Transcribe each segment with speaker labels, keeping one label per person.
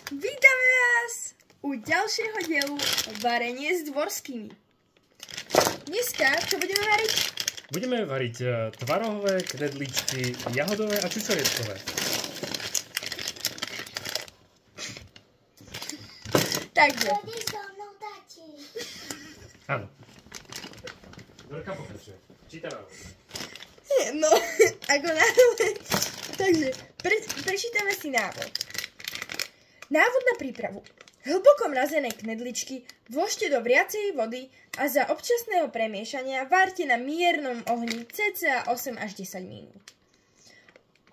Speaker 1: Vítame vás u ďalšieho dielu Varenie s dvorskými. Dneska čo budeme variť?
Speaker 2: Budeme variť tvarohové, knedličky, jahodové a čučorietkové.
Speaker 1: Takže.
Speaker 2: Áno. Dorka pokračuje. Číta nám.
Speaker 1: No, ako náhle. Takže, prečítame si návod. Návod na prípravu. Hlboko mrazené knedličky vložte do vriacej vody a za občasného premiešania várte na miernom ohni cca 8 až 10 minút.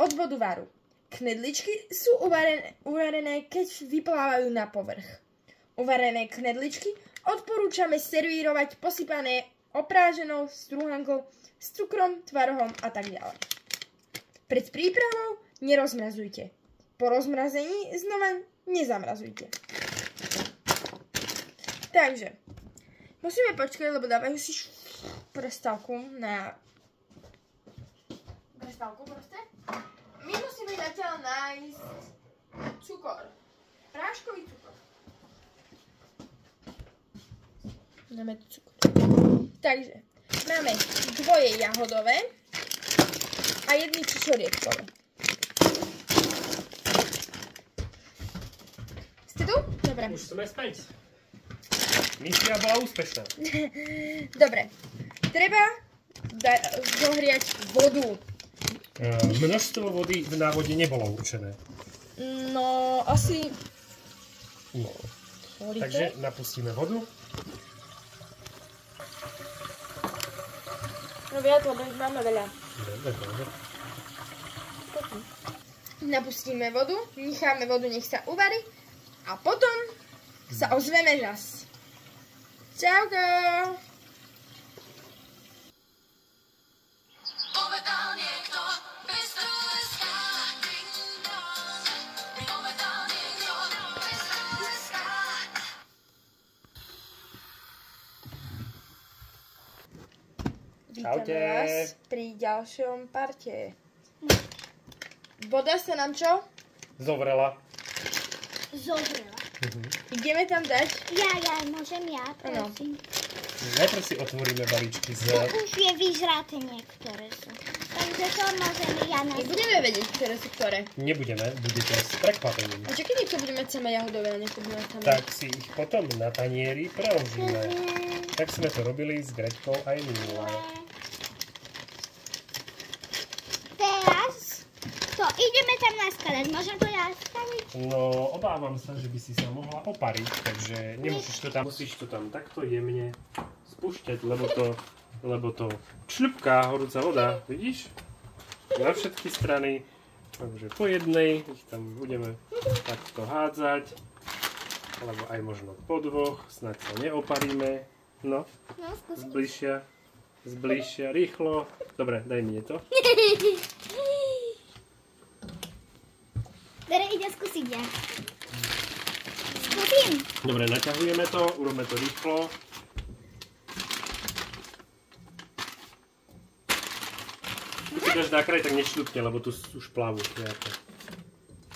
Speaker 1: Odvodu varu. Knedličky sú uvarené, keď vyplávajú na povrch. Uvarené knedličky odporúčame servírovať posypané opráženou strúhankou s cukrom, tvarohom a tak ďalej. Pred prípravou nerozmrazujte. Po rozmrazení znova nezamrazujte. Takže, musíme počkať, lebo dávajú si prestávku na... Prestávku proste. My musíme zatiaľ nájsť cukor. Práškový cukor. Dáme tu cukor. Takže, máme dvoje jahodové a jedny čučorietkové. Ste tu? Dobre.
Speaker 2: Už sme späť. Misia bola úspešná.
Speaker 1: Dobre. Treba zohriať vodu.
Speaker 2: Množstvo vody v návode nebolo určené.
Speaker 1: No, asi...
Speaker 2: No. Takže napustíme vodu.
Speaker 1: No viac, lebo máme veľa.
Speaker 2: Dobre.
Speaker 1: Napustíme vodu, necháme vodu, nech sa uvarí a potom sa ozveme zas. Čauko! Vítame vás pri ďalšom parte. Voda sa nám čo?
Speaker 2: Zovrela.
Speaker 1: Ideme tam dať?
Speaker 3: Môžem ja, prosím.
Speaker 2: Najprv si otvoríme balíčky z...
Speaker 3: Už je vyžraté niektoré sú. Takže to môžem ja na...
Speaker 1: Nebudeme vedieť, ktoré sú ktoré.
Speaker 2: Nebudeme, budete s prekvapením.
Speaker 1: A čo keď to budeme mať samé jahodové a niekto bude mať samé?
Speaker 2: Tak si ich potom na tanieri preložíme. Tak sme to robili s Gretkou aj minulé.
Speaker 3: Teraz to ideme tam naskladať. Môžem to ja staviť?
Speaker 2: No, obávam sa, že by si sa mohla opariť, takže nemusíš to tam, musíš to tam takto jemne spúšťať, lebo to šľupká horúca voda, vidíš? Na všetky strany, takže po jednej ich tam budeme takto hádzať, alebo aj možno po dvoch, snáď sa neoparíme. No, zbližšia, rýchlo. Dobre, daj mi to.
Speaker 3: Dobre, ide skúsiť ja. Skúsim.
Speaker 2: Dobre, naťahujeme to, urobme to rýchlo. Keď si dáš na kraj, tak nešľupne, lebo tu už plavú.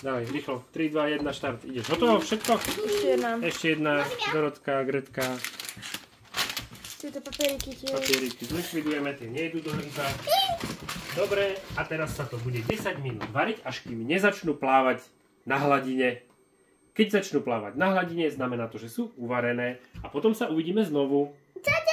Speaker 2: Dávaj, rýchlo. 3, 2, 1, štart. Ideš. Hotovo? Všetko? Ešte jedna. Dorotka, Gretka.
Speaker 1: Tieto papieriky tiež.
Speaker 2: Papieriky zlikvidujeme, tie nejdu do hrnca. Dobre, a teraz sa to bude 10 minút variť, až kým nezačnú plávať na hladine. Keď začnú plávať na hladine, znamená to, že sú uvarené a potom sa uvidíme znovu.
Speaker 3: Čade!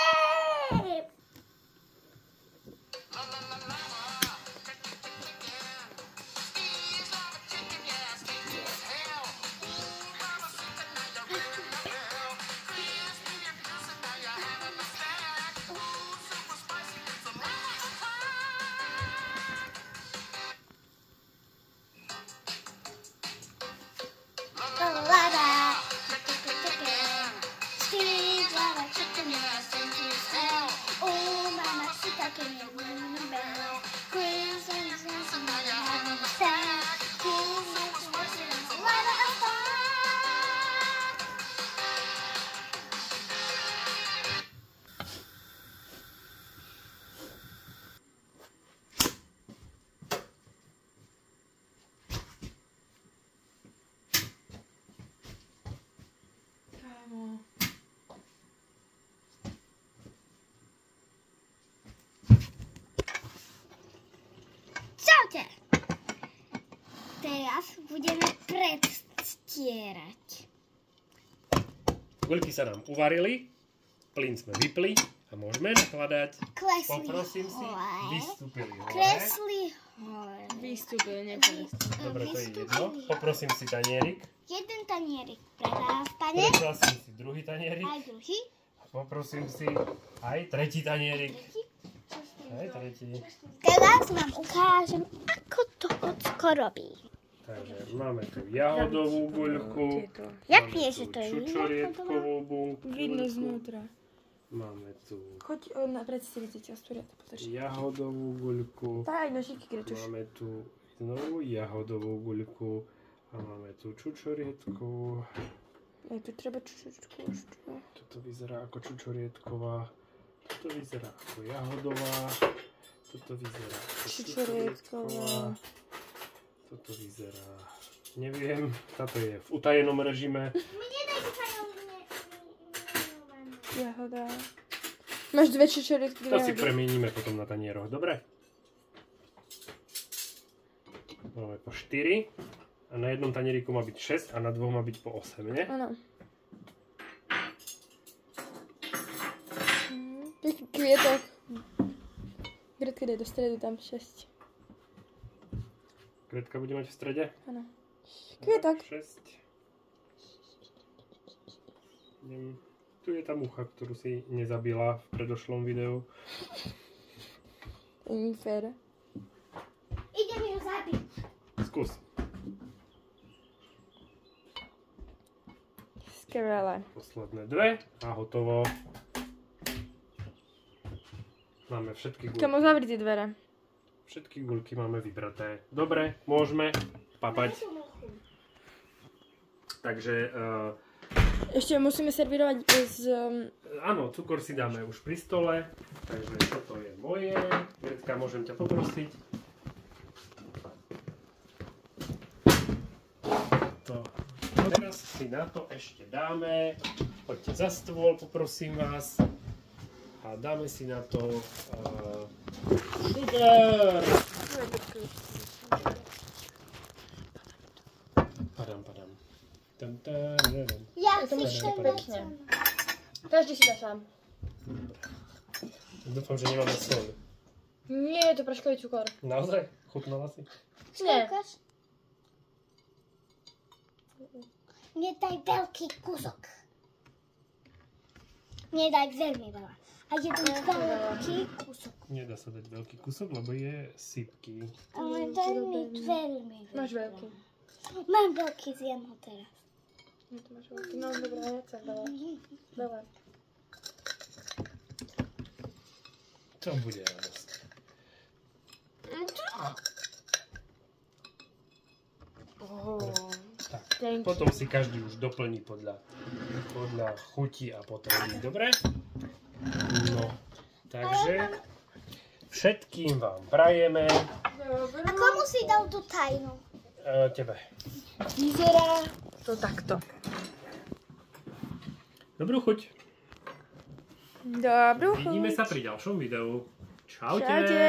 Speaker 3: Chicken, teraz budeme predstierať.
Speaker 2: Guľky sa nám uvarili, plyn sme vypli a môžeme nakladať.
Speaker 3: Klesli
Speaker 2: Poprosím si,
Speaker 3: hore.
Speaker 2: vystúpili hore.
Speaker 3: Kresli hore.
Speaker 1: Výstupy, neprestupy.
Speaker 2: Dobre, to je jedno. Poprosím si tanierik.
Speaker 3: Jeden tanierik pre nás, pane.
Speaker 2: Poprosím si druhý tanierik.
Speaker 3: Aj druhý.
Speaker 2: Poprosím si aj tretí tanierik. Aj tretí.
Speaker 3: Teraz vám ukážem, ako to ocko robí.
Speaker 2: Takže máme tu jahodovú guľku.
Speaker 3: Jak
Speaker 2: máme
Speaker 3: vieš,
Speaker 2: tu
Speaker 3: že to je
Speaker 2: čučoriedkovú guľku.
Speaker 1: Vidno znútra.
Speaker 2: Máme tu
Speaker 1: Choď na predstaviť ťa stúriať, pozri.
Speaker 2: jahodovú guľku.
Speaker 1: Daj nožíky, Gretuš.
Speaker 2: Máme tu znovu jahodovú guľku. A máme tu čučoriedkovú.
Speaker 1: Je tu treba čučoriedku ešte.
Speaker 2: Toto vyzerá ako čučoriedková. Toto vyzerá ako jahodová. Toto vyzerá ako čučoriedková. Toto vyzerá... Neviem. Táto je v utajenom režime.
Speaker 1: Jahoda. Máš dve čučoriedky.
Speaker 2: To si premieníme potom na tanieroch. Dobre? Máme po 4. A na jednom tanieriku má byť 6 a na dvoch má byť po 8, nie?
Speaker 1: Áno. Kvietok. Gretka ide do stredu, tam 6.
Speaker 2: Gretka bude mať v strede?
Speaker 1: Áno. Kvietok.
Speaker 2: 6. Tu je tá mucha, ktorú si nezabila v predošlom videu.
Speaker 1: To nie fér.
Speaker 3: Idem ju zabiť.
Speaker 2: Skús.
Speaker 1: Skvelé.
Speaker 2: Posledné dve a hotovo. Máme všetky guľky.
Speaker 1: Tomu zavri tie dvere.
Speaker 2: Všetky guľky máme vybraté. Dobre, môžeme papať. Takže...
Speaker 1: Ešte musíme servírovať z...
Speaker 2: Áno, cukor si dáme už pri stole. Takže toto je moje. Gretka, môžem ťa poprosiť. Teraz si na to ešte dáme. Poďte za stôl, poprosím vás. A dáme si na to... Super! Padám.
Speaker 3: Ja
Speaker 1: To
Speaker 3: si
Speaker 1: musíš
Speaker 3: chcem
Speaker 1: pekne. Každý si dá sám.
Speaker 2: Dúfam, že nemáme sol.
Speaker 1: Nie, je to praškový cukor.
Speaker 2: Naozaj? Chutnala si?
Speaker 1: Nie.
Speaker 3: Skúkaš? Mne daj veľký kúsok. Mne daj veľmi veľa. A jeden veľký kúsok.
Speaker 2: Nedá sa dať veľký kusok, lebo je sypký.
Speaker 3: Ale daj mi veľmi veľa.
Speaker 1: Máš veľký.
Speaker 3: Mám veľký, zjem ho teraz.
Speaker 1: No to máš veľký. No dobré, nechcem veľa. Veľa.
Speaker 2: To bude radosť. Tak, potom si každý už doplní podľa chuti a potreby. Dobre? No, takže všetkým vám prajeme.
Speaker 3: A komu si dal tú tajnu?
Speaker 2: Tebe.
Speaker 1: Vyzerá to takto.
Speaker 2: Dobrú chuť.
Speaker 1: Dobrú chuť.
Speaker 2: Vidíme sa pri ďalšom videu. Čaute.
Speaker 1: Čaute.